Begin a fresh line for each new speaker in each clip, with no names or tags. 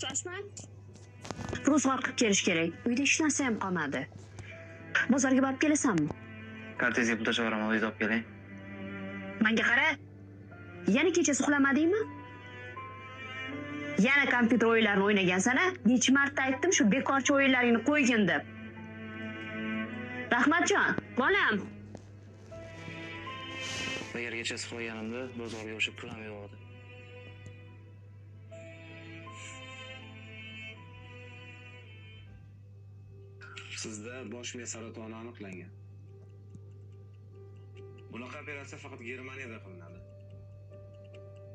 Rostmi?
Ro'zg'or qilib kelish kerak. Uyda hech narsa ham qolmadi. Bozorga borib kelasanmi?
Kartezga pul tashlab boraman, o'zingiz olib keling.
Menga qara. Yana kechasi uxlamadingmi? Yana kompyuter o'yinlarini o'ynagansan-a? Necha marta aytdim shu bekorchi o'yinlaringni qo'ygin deb. Rahmatjon, bolam.
Agar kechasi uxlaganimda bozorga o'xshab pulim yo'q edi.
Sizda bosh miya saratoni aniqlangan. Bunaqa operatsiya faqat Germaniyada qilinadi.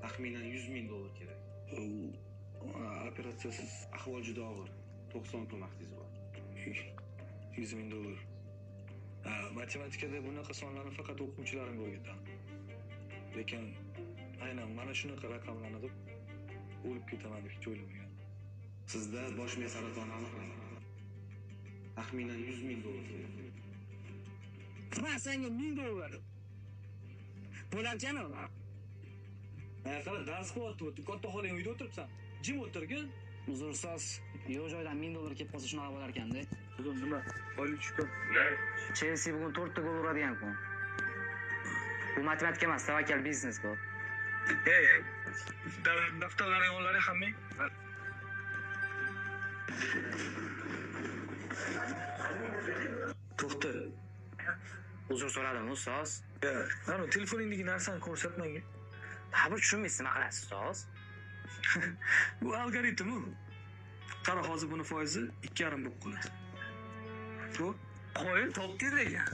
Taxminan $100,000 kerak.
Operatsiyasiz
Ahvol juda og'ir. 90 kun vaqtingiz bor.
$100,000. Matematikada bunaqa sonlarni faqat o'quvchilarim o'rgatadi. Lekin aynan mana shunaqa raqamlarni deb o'lib ketaman deb hech o'ylamagan.
Sizda bosh miya saratoni aniqlangan. Taxminan $100,000 kerak.
Men senga $1,000 bo'larkan-ku.
Qara dars qilyapti, katta xoling uyda o'tiribsan. Jim o'tirgin.
Uzrsiz, yo'q joydan $1000 kelib qolsa shunaqa bo'lar ekan-da.
Bugun nima? Oylik chiqdi.
Chelsea bugun 4 ta gol uradigan-ku. Bu matematika emas, tavakkal biznes-ku.
Daftarlaring onlari hammang. To'xta.
Uzr so'radim, ustoz.
Mana telefoningdagi narsani ko'rsatmang.
Ta'bir tushunmaysiz, nima qilasiz, ustoz?
Bu algoritm. Qara, hozir buni foizi 2,5 bo'lib qoladi. Xo'p, qo'y, topdingiz lekin.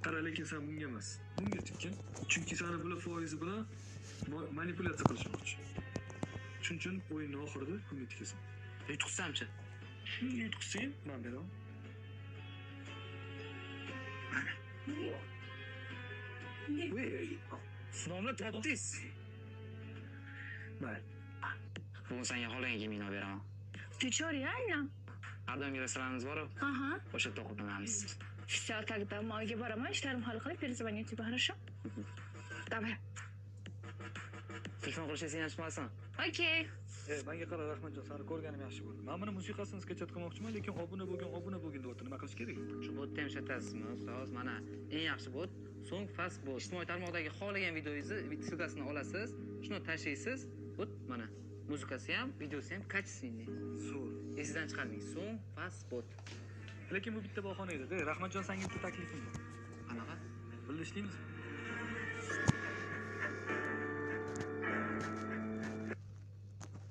Qara, lekin sen bunga emas. Bunga tikkin. Chunki seni bular foizi bilan manipulyatsiya qilishmoqchi. Shuning uchun o'yinning oxirida bunga tikasan.
Yutqizsamchi?
Yutqizsang, men beraman.
Sinovni topdingiz.
Mayli.
Bugun senga xohlagan kiyimingni olib beraman.
Ты чё, реально?
Ardamgi restoranimiz bor-ku.
Ага.
O'sha yerda ovqatlanamiz.
Всё, тогда uyga boraman, ishlarim hal qilib перезвоню тебе, хорошо? Давай.
Telefon qilishingizni yaxshi
Окей.
Menga qara, Rahmatjon, seni ko'rganim yaxshi bo'ldi. Men buni musiqasini sketchat qilmoqchiman, lekin obuna bo'lgin deyapti. Nima qilish kerak?
Shu botni ham ishlatasizmi, ustoz? Mana eng yaxshi bot so'ng fast bot. Ijtimoiy tarmoqdagi xohlagan videongizni videosigasizni olasiz, shuni tashlaysiz. Bot mana muzikasi ham, videosi ham kачественный.
Zo'r.
Esingizdan chiqarmang. So'ng fast bot.
Lekin bu bitta bahona edi. Rahmatjon, senga bitta taklifim bor.
Qanaqa?
Birga ishlaymiz.